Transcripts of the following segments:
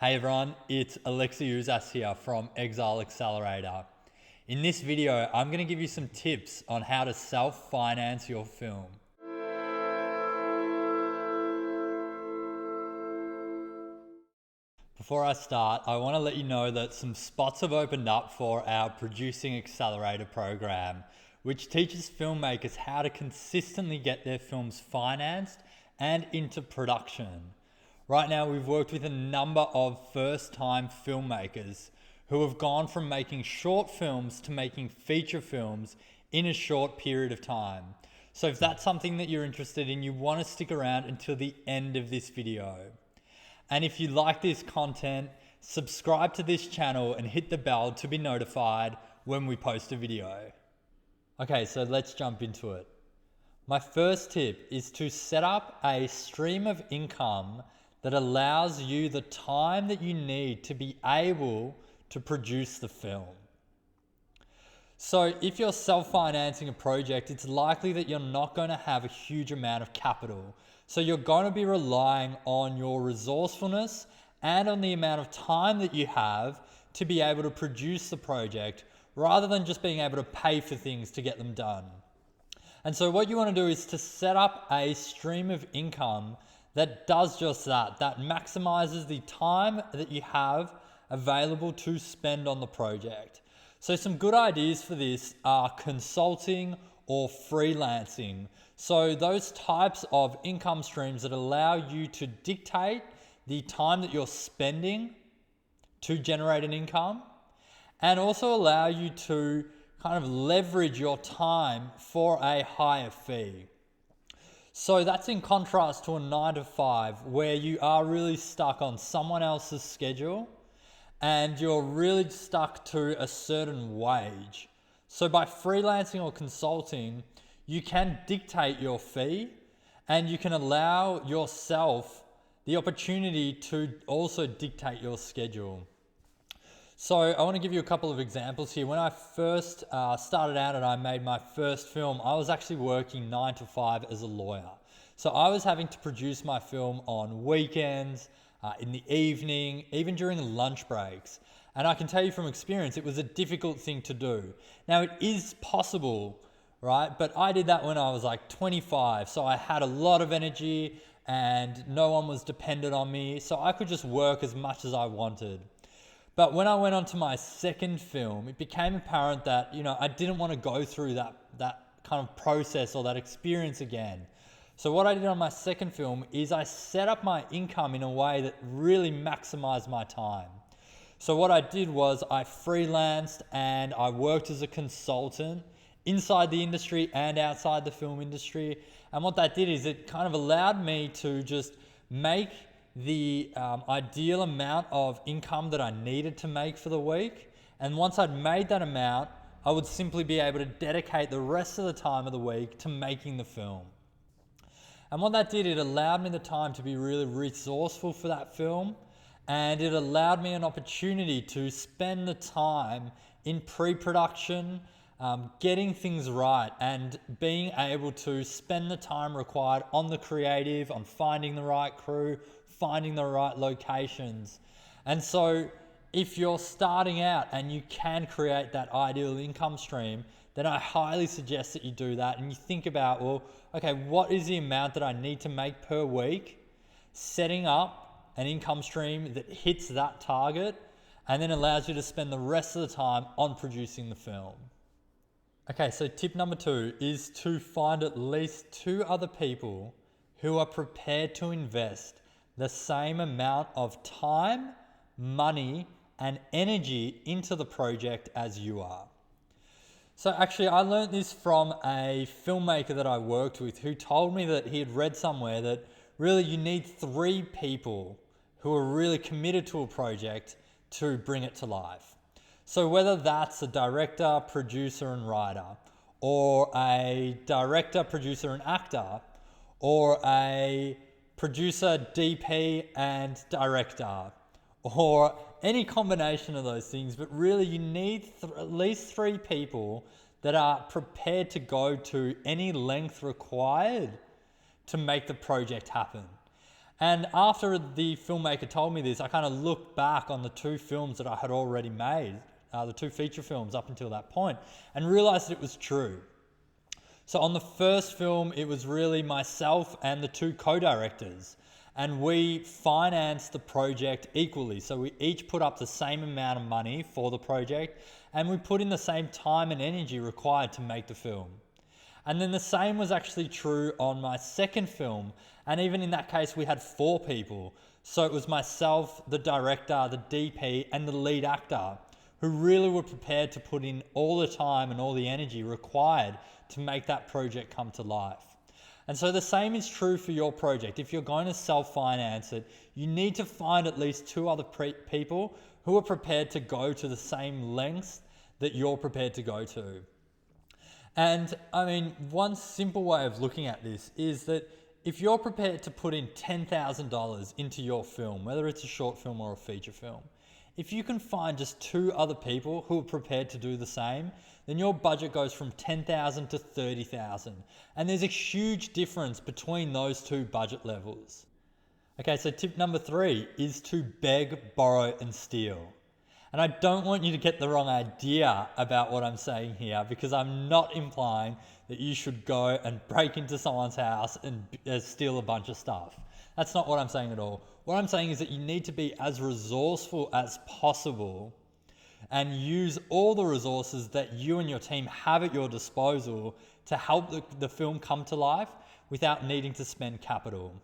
Hey everyone, it's Alexi Uzas here from Exile Accelerator. In this video, I'm going to give you some tips on how to self-finance your film. Before I start, I want to let you know that some spots have opened up for our Producing Accelerator program, which teaches filmmakers how to consistently get their films financed and into production. Right now, we've worked with a number of first-time filmmakers who have gone from making short films to making feature films in a short period of time. So if that's something that you're interested in, you want to stick around until the end of this video. And if you like this content, subscribe to this channel and hit the bell to be notified when we post a video. Okay, so let's jump into it. My first tip is to set up a stream of income that allows you the time that you need to be able to produce the film. So if you're self-financing a project, it's likely that you're not going to have a huge amount of capital. So you're going to be relying on your resourcefulness and on the amount of time that you have to be able to produce the project rather than just being able to pay for things to get them done. And so what you want to do is to set up a stream of income that does just that, that maximizes the time that you have available to spend on the project. So some good ideas for this are consulting or freelancing. So those types of income streams that allow you to dictate the time that you're spending to generate an income and also allow you to kind of leverage your time for a higher fee. So that's in contrast to a 9 to 5 where you are really stuck on someone else's schedule and you're really stuck to a certain wage. So by freelancing or consulting, you can dictate your fee and you can allow yourself the opportunity to also dictate your schedule. So I want to give you a couple of examples here. When I first started out and I made my first film, I was actually working 9 to 5 as a lawyer. So I was having to produce my film on weekends, in the evening, even during lunch breaks. And I can tell you from experience, it was a difficult thing to do. Now it is possible, right? But I did that when I was like 25. So I had a lot of energy and no one was dependent on me. So I could just work as much as I wanted. But when I went on to my second film, it became apparent that, I didn't want to go through that kind of process or that experience again. So what I did on my second film is I set up my income in a way that really maximized my time. So what I did was I freelanced and I worked as a consultant inside the industry and outside the film industry. And what that did is it kind of allowed me to just make the ideal amount of income that I needed to make for the week. And once I'd made that amount, I would simply be able to dedicate the rest of the time of the week to making the film. And what that did, it allowed me the time to be really resourceful for that film. And it allowed me an opportunity to spend the time in pre-production, getting things right and being able to spend the time required on the creative, on finding the right crew, finding the right locations. And so if you're starting out and you can create that ideal income stream, then I highly suggest that you do that and you think about, well, okay, what is the amount that I need to make per week? Setting up an income stream that hits that target and then allows you to spend the rest of the time on producing the film. Okay, so tip number 2 is to find at least 2 other people who are prepared to invest the same amount of time, money, and energy into the project as you are. So actually, I learned this from a filmmaker that I worked with who told me that he had read somewhere that really you need 3 people who are really committed to a project to bring it to life. So whether that's a director, producer, and writer, or a director, producer, and actor, or a producer, DP, and director, or any combination of those things, but really you need at least 3 people that are prepared to go to any length required to make the project happen. And after the filmmaker told me this, I kind of looked back on the 2 films that I had already made, the 2 feature films up until that point, and realized that it was true. So on the first film, it was really myself and the 2 co-directors, and we financed the project equally. So we each put up the same amount of money for the project, and we put in the same time and energy required to make the film. And then the same was actually true on my second film, and even in that case we had 4 people. So it was myself, the director, the DP, and the lead actor, who really were prepared to put in all the time and all the energy required to make that project come to life. And so the same is true for your project. If you're going to self-finance it, you need to find at least 2 other people who are prepared to go to the same lengths that you're prepared to go to. And I mean, one simple way of looking at this is that if you're prepared to put in $10,000 into your film, whether it's a short film or a feature film, if you can find just 2 other people who are prepared to do the same, then your budget goes from $10,000 to $30,000. And there's a huge difference between those 2 budget levels. Okay, so tip number 3 is to beg, borrow, and steal. And I don't want you to get the wrong idea about what I'm saying here, because I'm not implying that you should go and break into someone's house and steal a bunch of stuff. That's not what I'm saying at all. What I'm saying is that you need to be as resourceful as possible and use all the resources that you and your team have at your disposal to help the film come to life without needing to spend capital.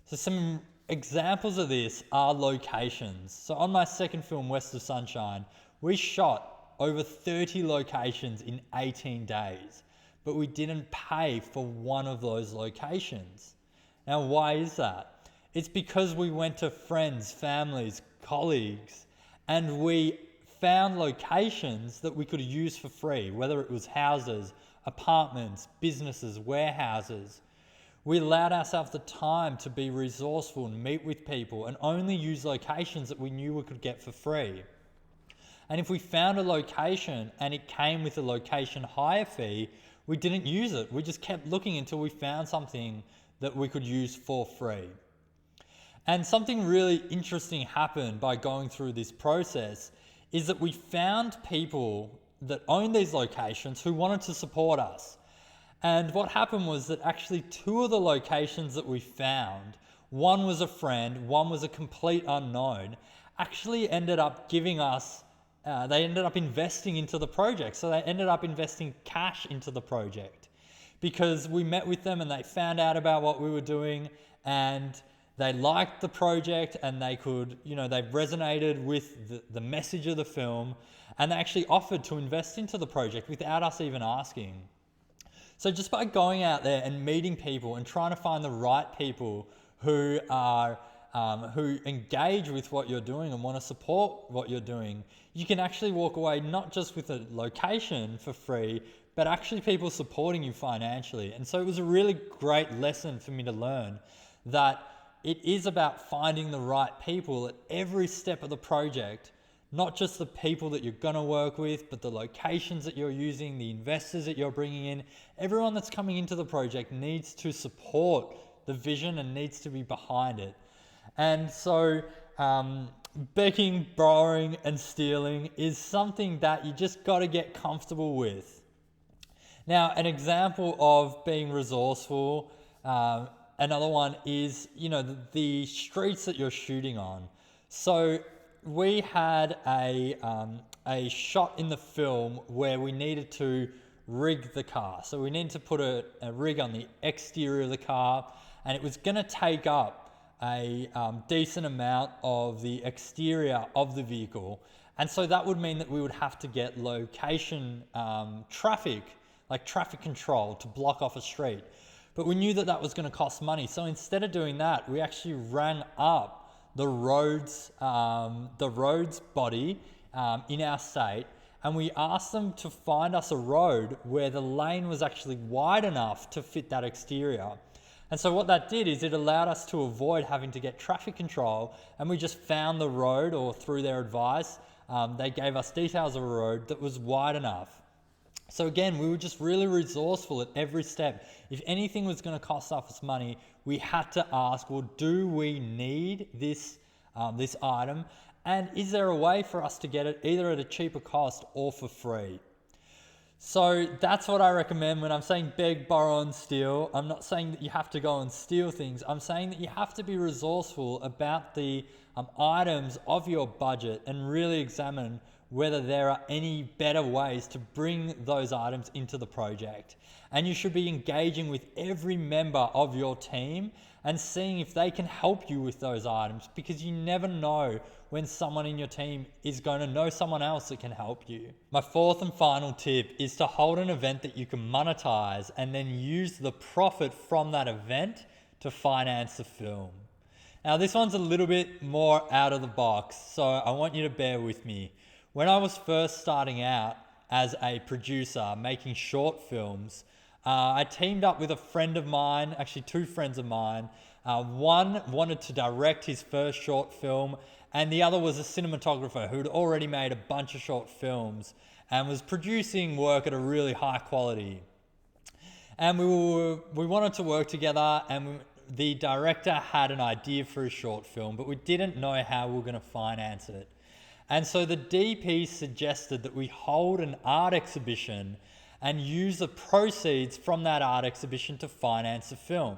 So some examples of this are locations. So on my second film, West of Sunshine, we shot over 30 locations in 18 days, but we didn't pay for one of those locations. Now, why is that? It's because we went to friends, families, colleagues, and we found locations that we could use for free, whether it was houses, apartments, businesses, warehouses. We allowed ourselves the time to be resourceful and meet with people and only use locations that we knew we could get for free. And if we found a location and it came with a location hire fee, we didn't use it. We just kept looking until we found something that we could use for free. And something really interesting happened by going through this process is that we found people that owned these locations who wanted to support us. And what happened was that actually 2 of the locations that we found, one was a friend, one was a complete unknown, actually ended up giving us, they ended up investing into the project. So they ended up investing cash into the project because we met with them and they found out about what we were doing and they liked the project and they could, they resonated with the message of the film and they actually offered to invest into the project without us even asking. So just by going out there and meeting people and trying to find the right people who are who engage with what you're doing and want to support what you're doing, you can actually walk away not just with a location for free, but actually people supporting you financially. And so it was a really great lesson for me to learn that it is about finding the right people at every step of the project, not just the people that you're going to work with, but the locations that you're using, the investors that you're bringing in. Everyone that's coming into the project needs to support the vision and needs to be behind it. And so begging, borrowing, and stealing is something that you just got to get comfortable with. Now, an example of being resourceful, another one is, the streets that you're shooting on. So we had a shot in the film where we needed to rig the car. So we needed to put a rig on the exterior of the car, and it was going to take up a decent amount of the exterior of the vehicle. And so that would mean that we would have to get location traffic, like traffic control, to block off a street. But we knew that that was going to cost money. So instead of doing that, we actually rang up the roads body in our state, and we asked them to find us a road where the lane was actually wide enough to fit that exterior. And so what that did is it allowed us to avoid having to get traffic control, and we just found the road, or through their advice, they gave us details of a road that was wide enough. So again, we were just really resourceful at every step. If anything was going to cost us money, we had to ask, well, do we need this item? And is there a way for us to get it either at a cheaper cost or for free? So that's what I recommend when I'm saying beg, borrow, and steal. I'm not saying that you have to go and steal things. I'm saying that you have to be resourceful about the items of your budget and really examine whether there are any better ways to bring those items into the project. And you should be engaging with every member of your team and seeing if they can help you with those items, because you never know when someone in your team is going to know someone else that can help you. My fourth and final tip is to hold an event that you can monetize and then use the profit from that event to finance the film. Now this one's a little bit more out of the box, so I want you to bear with me. When I was first starting out as a producer making short films, I teamed up with a friend of mine, actually two friends of mine. One wanted to direct his first short film, and the other was a cinematographer who'd already made a bunch of short films and was producing work at a really high quality. And we wanted to work together, and the director had an idea for a short film, but we didn't know how we were going to finance it. And so the DP suggested that we hold an art exhibition and use the proceeds from that art exhibition to finance the film,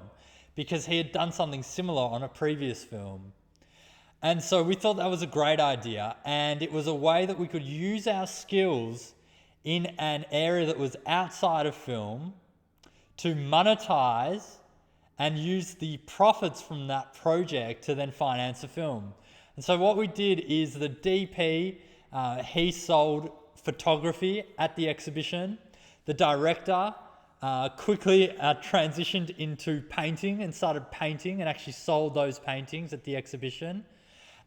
because he had done something similar on a previous film. And so we thought that was a great idea, and it was a way that we could use our skills in an area that was outside of film to monetize and use the profits from that project to then finance the film. And so what we did is the DP, he sold photography at the exhibition. The director quickly transitioned into painting and started painting and actually sold those paintings at the exhibition.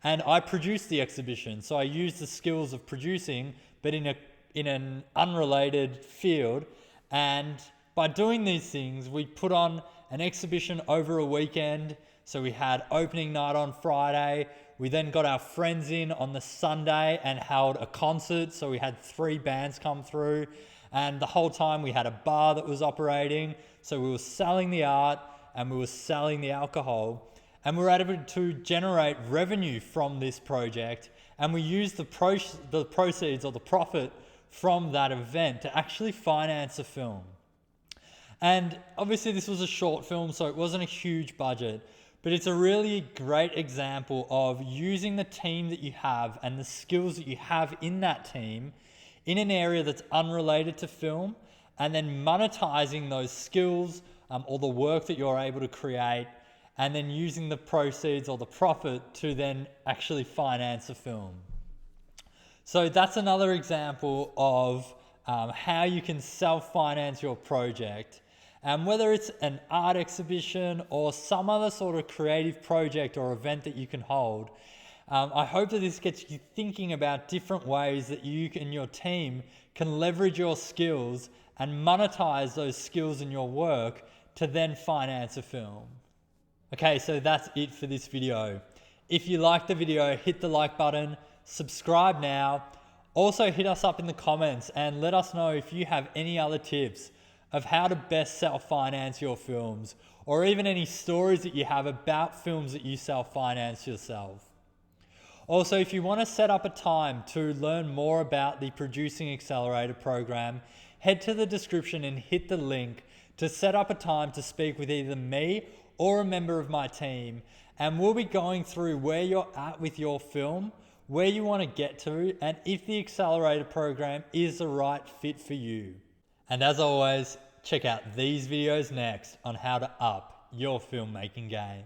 And I produced the exhibition. So I used the skills of producing, but in an unrelated field. And by doing these things, we put on an exhibition over a weekend. So we had opening night on Friday. We then got our friends in on the Sunday and held a concert. So we had 3 bands come through, and the whole time we had a bar that was operating. So we were selling the art and we were selling the alcohol, and we were able to generate revenue from this project. And we used the proceeds or the profit from that event to actually finance a film. And obviously this was a short film, so it wasn't a huge budget. But it's a really great example of using the team that you have and the skills that you have in that team in an area that's unrelated to film, and then monetizing those skills or the work that you're able to create, and then using the proceeds or the profit to then actually finance a film. So that's another example of how you can self-finance your project. And whether it's an art exhibition or some other sort of creative project or event that you can hold, I hope that this gets you thinking about different ways that you and your team can leverage your skills and monetize those skills in your work to then finance a film. Okay, so that's it for this video. If you liked the video, hit the like button, subscribe now. Also hit us up in the comments and let us know if you have any other tips of how to best self-finance your films, or even any stories that you have about films that you self-finance yourself. Also, if you want to set up a time to learn more about the Producing Accelerator program, head to the description and hit the link to set up a time to speak with either me or a member of my team, and we'll be going through where you're at with your film, where you want to get to, and if the Accelerator program is the right fit for you. And as always, check out these videos next on how to up your filmmaking game.